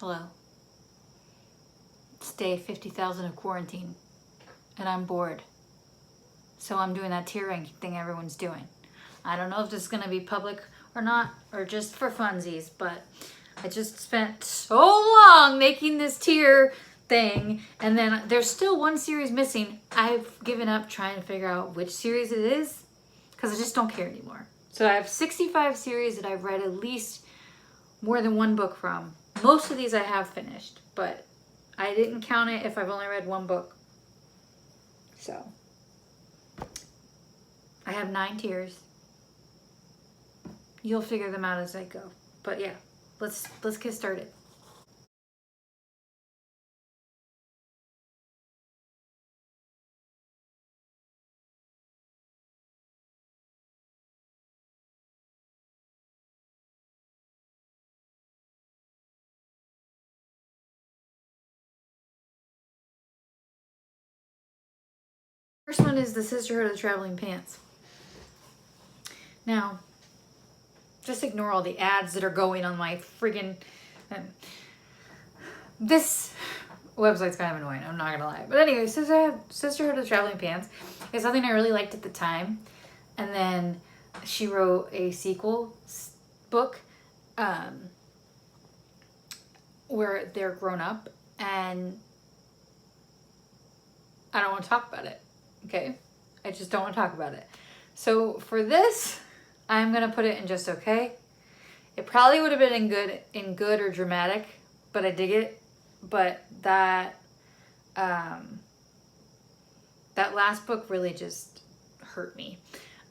Hello. It's day 50,000 of quarantine, and I'm bored. So I'm doing that tier ranking thing everyone's doing. I don't know if this is gonna be public or not, or just for funsies, but I just spent so long making this tier thing, and then there's still one series missing. I've given up trying to figure out which series it is, because I just don't care anymore. So I have 65 series that I've read at least more than one book from. Most of these I have finished, but I didn't count it if I've only read one book. So I have 9 tiers. You'll figure them out as I go. But yeah, let's get started. First one is The Sisterhood of the Traveling Pants. Now, just ignore all the ads that are going on my friggin'... this website's kind of annoying, I'm not gonna lie. But anyway, Sisterhood of the Traveling Pants is something I really liked at the time. And then she wrote a sequel book where they're grown up, and I don't want to talk about it. Okay? I just don't want to talk about it. So for this, I'm going to put it in just okay. It probably would have been in good or dramatic, but I dig it. But that last book really just hurt me.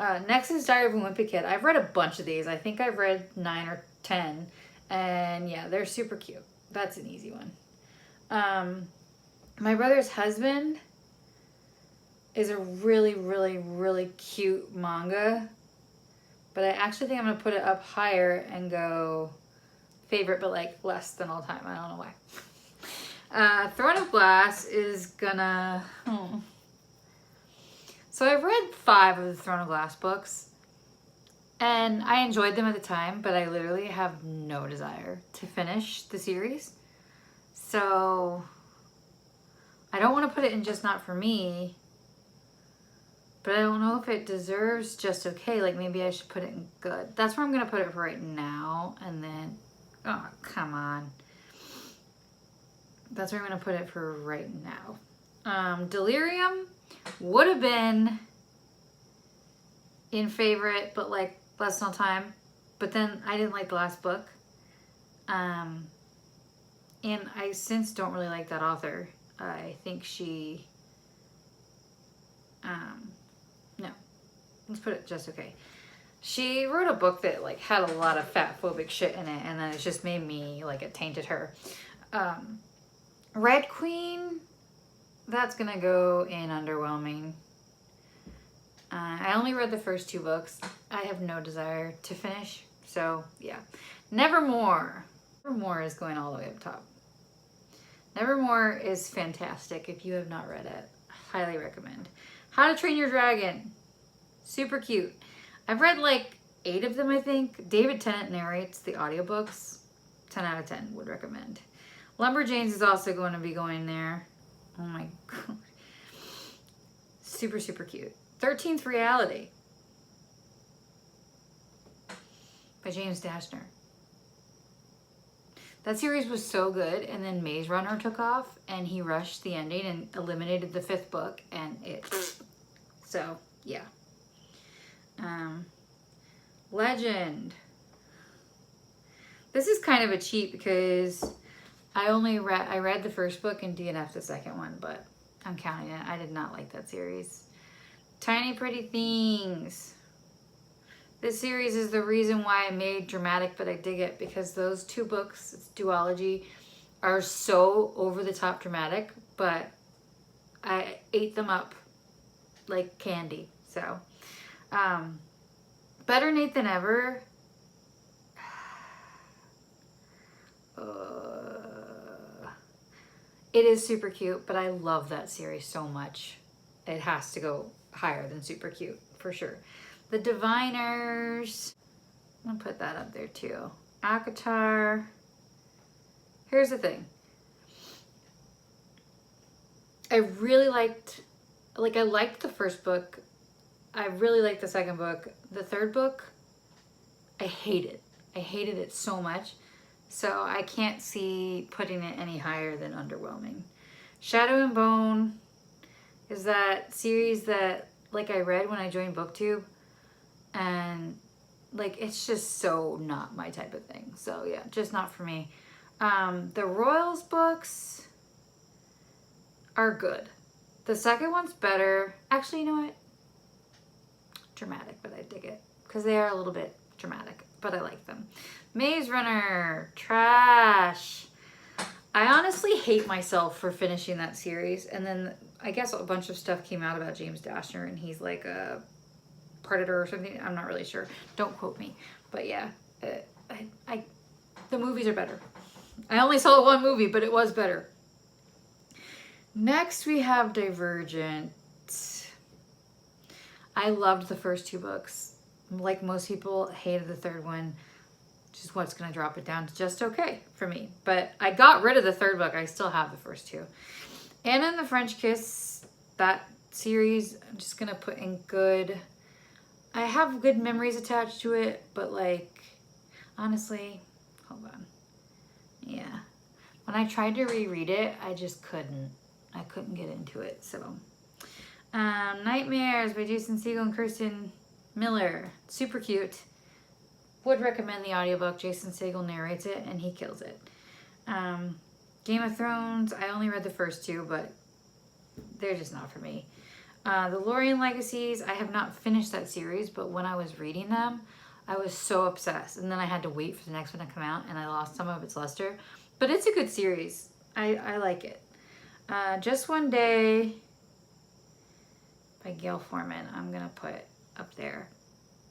Next is Diary of a Wimpy Kid. I've read a bunch of these. I think I've read 9 or 10. And yeah, they're super cute. That's an easy one. My Brother's Husband is a really, really, really cute manga. But I actually think I'm going to put it up higher and go favorite, but like less than all time. I don't know why. Throne of Glass is gonna... So I've read 5 of the Throne of Glass books. And I enjoyed them at the time, but I literally have no desire to finish the series. So I don't want to put it in just not for me, but I don't know if it deserves just okay. Like maybe I should put it in good. That's where I'm going to put it for right now. And then, oh, come on. That's where I'm going to put it for right now. Delirium would have been in favorite, but like less than all time. But then I didn't like the last book. And I since don't really like that author. I think she, no, let's put it just okay. She wrote a book that like had a lot of fat phobic shit in it, and then it just made me like it tainted her. Red Queen, that's gonna go in underwhelming. I only read the first 2 books. I have no desire to finish, so yeah. Nevermore. Nevermore is going all the way up top. Nevermore is fantastic if you have not read it. Highly recommend. How to Train Your Dragon. Super cute. I've read like 8 of them, I think. David Tennant narrates the audiobooks. 10 out of 10 would recommend. Lumberjanes is also going to be going there. Oh my god. Super, super cute. 13th Reality by James Dashner. That series was so good, and then Maze Runner took off, and he rushed the ending and eliminated the 5th book, and it... So, yeah. Legend. This is kind of a cheat because I read the first book and DNF'd the second one, but I'm counting it. I did not like that series. Tiny Pretty Things. This series is the reason why I made dramatic, but I dig it because those 2 books, it's duology, are so over the top dramatic, but I ate them up like candy. So, Better Nate Than Ever. It is super cute, but I love that series so much. It has to go higher than super cute, for sure. The Diviners. I'm gonna put that up there too. ACOTAR. Here's the thing. I really liked, I liked the first book. I really liked the second book. The third book, I hated. I hated it so much. So I can't see putting it any higher than underwhelming. Shadow and Bone is that series that I read when I joined BookTube, and it's just so not my type of thing. So yeah, just not for me. The Royals books are good. The second one's better. Actually, you know what? Dramatic, but I dig it because they are a little bit dramatic, but I like them. Maze Runner, trash. I honestly hate myself for finishing that series, and then I guess a bunch of stuff came out about James Dashner, and he's like a predator or something. I'm not really sure. Don't quote me. But yeah, the movies are better. I only saw one movie, but it was better. Next, we have Divergent. I loved the first two books. Like most people, hated the third one. Just what's going to drop it down to just okay for me. But I got rid of the third book. I still have the first two. Anna and the French Kiss, that series, I'm just going to put in good. I have good memories attached to it, but honestly, hold on. Yeah. When I tried to reread it, I just couldn't. I couldn't get into it, so. Nightmares by Jason Segel and Kirsten Miller. Super cute. Would recommend the audiobook. Jason Segel narrates it, and he kills it. Game of Thrones, I only read the first two, but they're just not for me. The Lorien Legacies, I have not finished that series, but when I was reading them, I was so obsessed. And then I had to wait for the next one to come out, and I lost some of its luster. But it's a good series. I like it. Just One Day by Gail Forman, I'm going to put up there.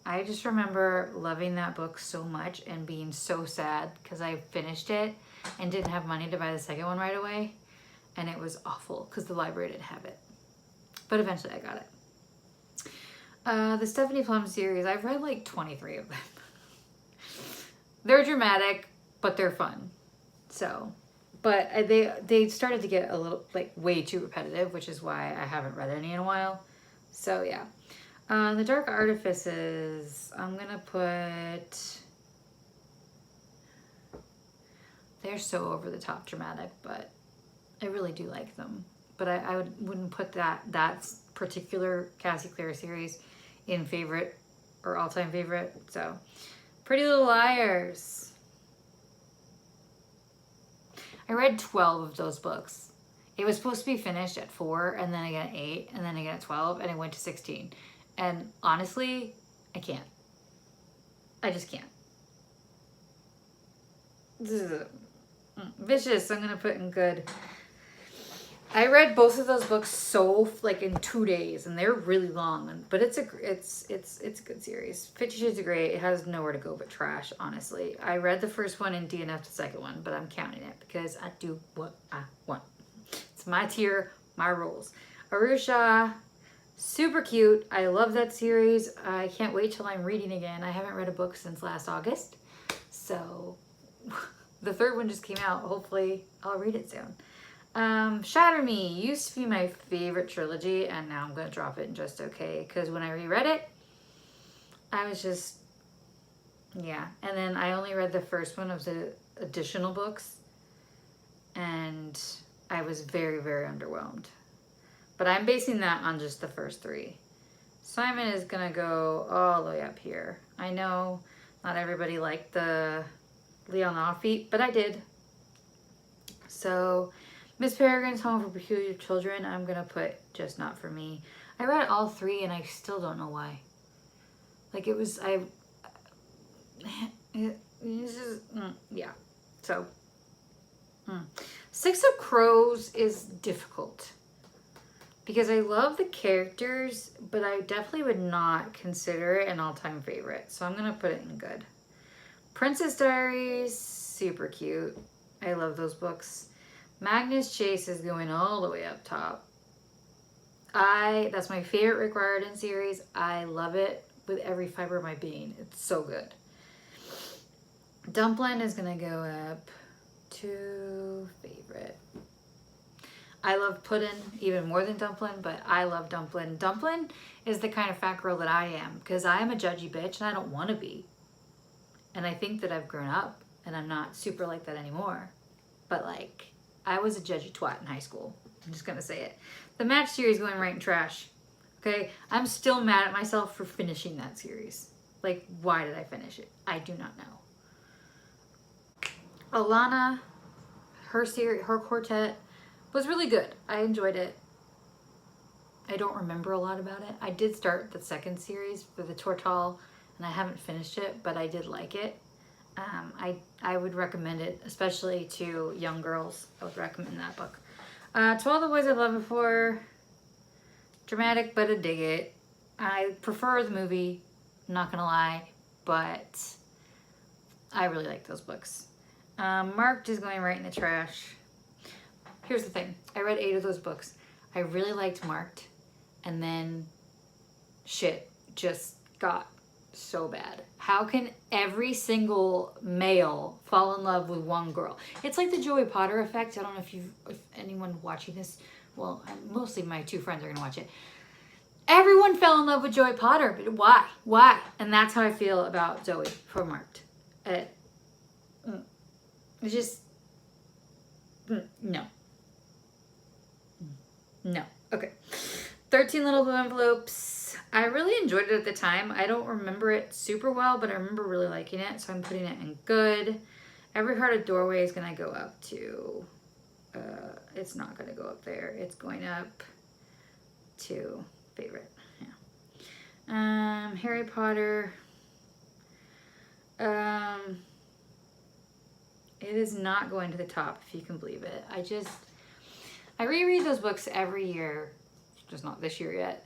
I just remember loving that book so much and being so sad because I finished it and didn't have money to buy the second one right away. And it was awful because the library didn't have it. But eventually I got it. The Stephanie Plum series, I've read 23 of them. They're dramatic, but they're fun. So, but they started to get a little, way too repetitive, which is why I haven't read any in a while. So, yeah. The Dark Artifices, I'm going to put, they're so over the top dramatic, but I really do like them. But I wouldn't put that particular Cassie Clare series in favorite or all-time favorite. So, Pretty Little Liars. I read 12 of those books. It was supposed to be finished at 4, and then again at 8, and then again at 12, and it went to 16. And honestly, I can't. I just can't. Vicious, I'm going to put in good. I read both of those books in 2 days, and they're really long, but it's a good series. 50 Shades of Grey, it has nowhere to go but trash, honestly. I read the first one and DNF'd the second one, but I'm counting it because I do what I want. It's my tier, my rules. Arusha, super cute. I love that series. I can't wait till I'm reading again. I haven't read a book since last August, so the third one just came out. Hopefully I'll read it soon. Shatter Me used to be my favorite trilogy, and now I'm going to drop it in just okay, because when I reread it, I was just, yeah. And then I only read the first one of the additional books, and I was very, very underwhelmed. But I'm basing that on just the first 3. Simon is going to go all the way up here. I know not everybody liked the Leon Lafitte, but I did. So Miss Peregrine's Home for Peculiar Children, I'm going to put just not for me. I read all 3 and I still don't know why. Yeah. So, Six of Crows is difficult. Because I love the characters, but I definitely would not consider it an all-time favorite. So I'm going to put it in good. Princess Diaries, super cute. I love those books. Magnus Chase is going all the way up top. That's my favorite Rick Riordan series. I love it with every fiber of my being. It's so good. Dumplin' is going to go up. to favorite. I love pudding even more than dumpling, but I love dumpling. Dumpling is the kind of fat girl that I am because I am a judgy bitch and I don't want to be. And I think that I've grown up and I'm not super like that anymore. But like, I was a judgy twat in high school. I'm just gonna say it. The Match series going right in trash. Okay, I'm still mad at myself for finishing that series. Like, why did I finish it? I do not know. Alana, her series, her quartet was really good. I enjoyed it. I don't remember a lot about it. I did start the second series for the Tortal, and I haven't finished it, but I did like it. I would recommend it, especially to young girls. I would recommend that book. To All the Boys I've Loved Before, dramatic, but I dig it. I prefer the movie, not gonna lie, but I really like those books. Marked is going right in the trash. Here's the thing. I read 8 of those books. I really liked Marked, and then shit just got so bad. How can every single male fall in love with one girl? It's like the Joey Potter effect. I don't know if anyone watching this, well, mostly my 2 friends are gonna watch it. Everyone fell in love with Joey Potter, but why? Why? And that's how I feel about Zoe from Marked. It's just, no. No. Okay. 13 Little Blue Envelopes. I really enjoyed it at the time. I don't remember it super well, but I remember really liking it, so I'm putting it in good. Every Hearted Doorway is going to go up to, it's not going to go up there. It's going up to favorite. Yeah. Harry Potter. It is not going to the top, if you can believe it. I reread those books every year, just not this year yet.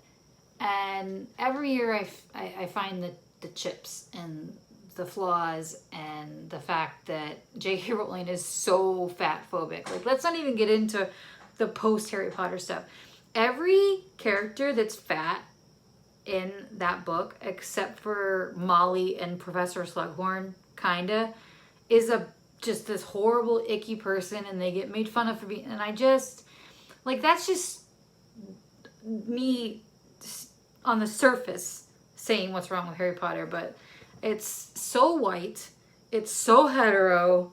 And every year I find the chips and the flaws and the fact that J.K. Rowling is so fat phobic. Like, let's not even get into the post Harry Potter stuff. Every character that's fat in that book, except for Molly and Professor Slughorn, kinda, is just this horrible, icky person, and they get made fun of for being, and I just, like, that's just me on the surface saying what's wrong with Harry Potter, but it's so white, it's so hetero,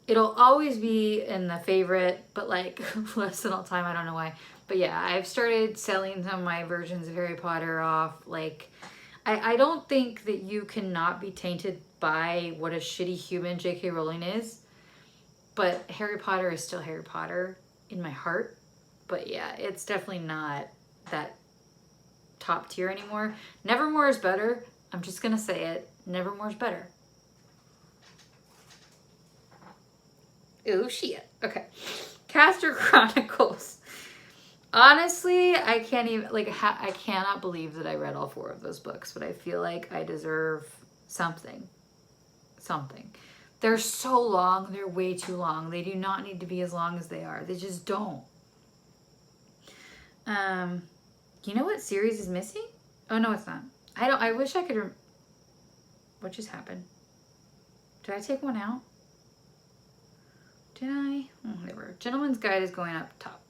it'll always be in the favorite, but like less than all time, I don't know why. But yeah, I've started selling some of my versions of Harry Potter off. Like, I don't think that you cannot be tainted by what a shitty human J.K. Rowling is, but Harry Potter is still Harry Potter in my heart. But yeah, it's definitely not that top tier anymore. Nevermore is better. I'm just gonna say it. Nevermore is better. Oh shit. Okay. Castor Chronicles. Honestly, I can't even, like, I cannot believe that I read all 4 of those books, but I feel like I deserve something. Something. They're so long. They're way too long. They do not need to be as long as they are. They just don't. You know what series is missing? Oh, no, it's not. I wish I could, what just happened? Did I take one out? Did I? Oh, whatever. Gentleman's Guide is going up top.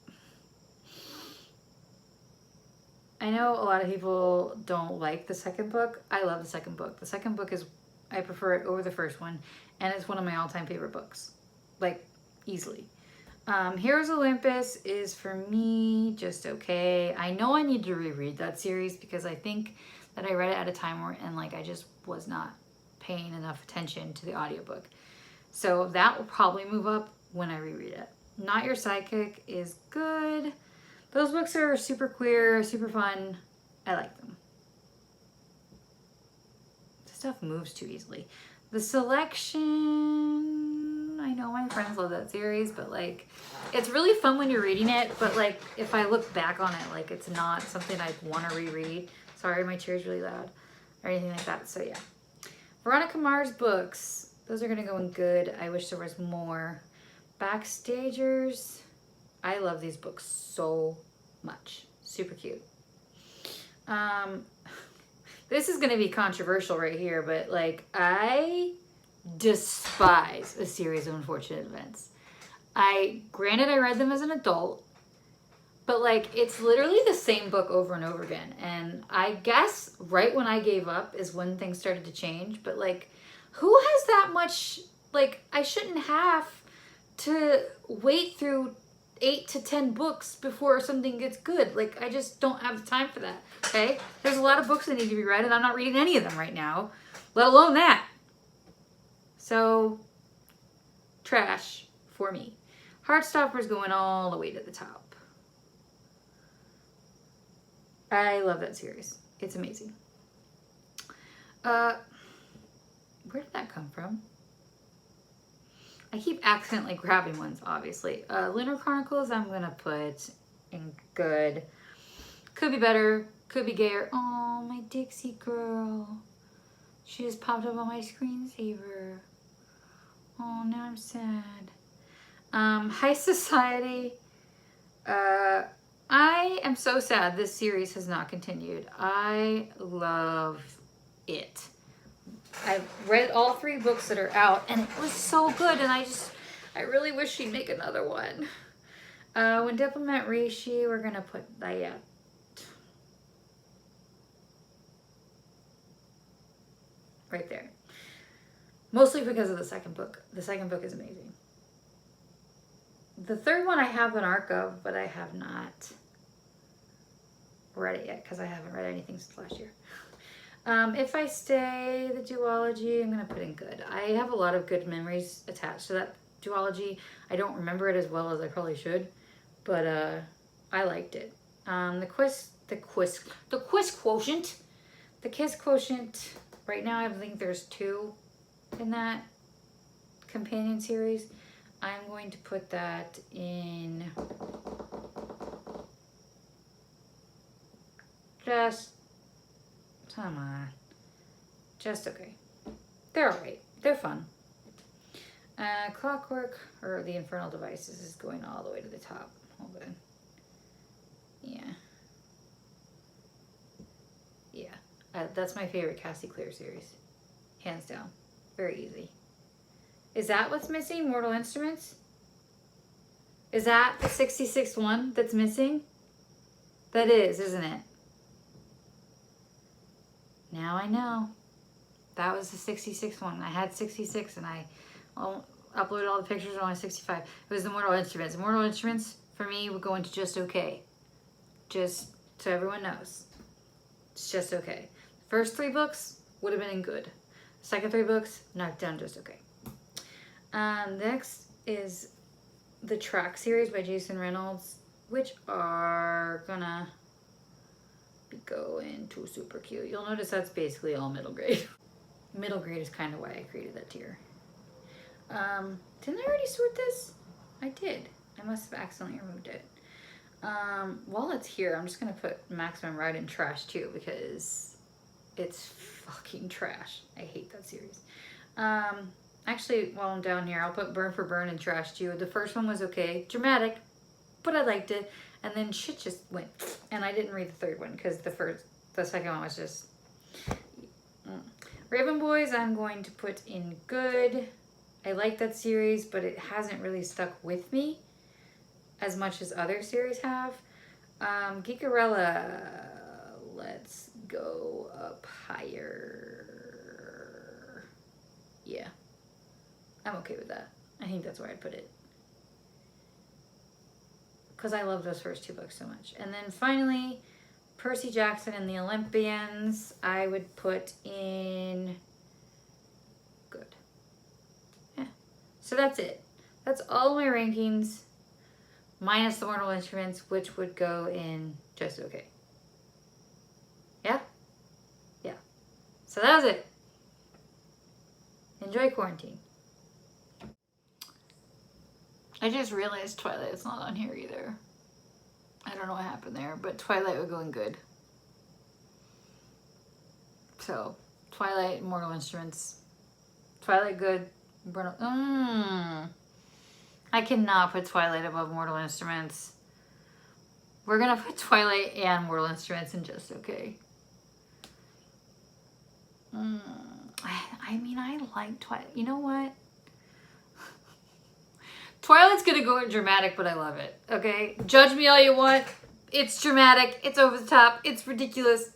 I know a lot of people don't like the second book. I love the second book. The second book is, I prefer it over the first one, and it's one of my all-time favorite books. Like, easily. Heroes of Olympus is, for me, just okay. I know I need to reread that series because I think that I read it at a time where, and like, I just was not paying enough attention to the audiobook. So that will probably move up when I reread it. Not Your Sidekick is good. Those books are super queer, super fun. I like them. The stuff moves too easily. The Selection, I know my friends love that series, but like, it's really fun when you're reading it, but like, if I look back on it, like, it's not something I'd want to reread. Sorry, my chair's really loud, or anything like that, so yeah. Veronica Mars books, those are gonna go in good. I wish there was more. Backstagers, I love these books so much. Super cute. This is gonna be controversial right here, but like, I despise A Series of Unfortunate Events. Granted, I read them as an adult, but like it's literally the same book over and over again. And I guess right when I gave up is when things started to change. But like, who has that much? Like, I shouldn't have to wait through 8 to 10 books before something gets good. Like, I just don't have the time for that. Okay, there's a lot of books that need to be read, and I'm not reading any of them right now, let alone that. So, trash for me. Heartstopper's going all the way to the top. I love that series. It's amazing. Where did that come from? I keep accidentally grabbing ones, obviously. Lunar Chronicles, I'm going to put in good. Could be better. Could be gayer. Oh, my Dixie girl. She just popped up on my screensaver. Oh, now I'm sad. High Society. I am so sad this series has not continued. I love it. I've read all 3 books that are out, and it was so good, and I really wish she'd make another one. When Diplomat Reishi, we're gonna put that, yeah. Right there. Mostly because of the second book. The second book is amazing. The third one I have an arc of, but I have not read it yet because I haven't read anything since last year. If I Stay, the duology, I'm going to put in good. I have a lot of good memories attached to that duology. I don't remember it as well as I probably should, but I liked it. The Kiss Quotient, right now I think there's 2 in that companion series. I'm going to put that in just, come on, just okay. They're alright. They're fun. Clockwork, or The Infernal Devices, is going all the way to the top. Hold on. Yeah. That's my favorite Cassie Clare series. Hands down. Very easy. Is that what's missing? Mortal Instruments? Is that the 66th one that's missing? That is, isn't it? Now I know. That was the 66th one. I had 66 and I uploaded all the pictures on my 65. It was the Mortal Instruments. Mortal Instruments, for me, would go into just okay. Just so everyone knows. It's just okay. First 3 books would have been in good. Second 3 books, knocked down just okay. Next is the Track series by Jason Reynolds, which are gonna go into super cute. You'll notice that's basically all middle grade. Middle grade is kind of why I created that tier. Didn't I already sort this? I did. I must have accidentally removed it. While it's here, I'm just gonna put Maximum Ride in trash too because it's fucking trash. I hate that series. Actually, while I'm down here, I'll put Burn for Burn in trash too. The first one was okay, dramatic, but I liked it. And then shit just went, and I didn't read the third one because the second one was just. Raven Boys, I'm going to put in good. I like that series, but it hasn't really stuck with me as much as other series have. Geekerella, let's go up higher. Yeah, I'm okay with that. I think that's where I'd put it. Because I love those first 2 books so much. And then finally, Percy Jackson and the Olympians, I would put in good. Yeah. So that's it. That's all my rankings, minus the Mortal Instruments, which would go in just okay. Yeah? Yeah. So that was it. Enjoy quarantine. I just realized Twilight's not on here either. I don't know what happened there, but Twilight would go in good. So, Twilight, Mortal Instruments. Twilight good. I cannot put Twilight above Mortal Instruments. We're gonna put Twilight and Mortal Instruments in just okay. I mean, I like Twilight. You know what? Twilight's gonna go dramatic, but I love it. Okay, judge me all you want. It's dramatic. It's over the top. It's ridiculous.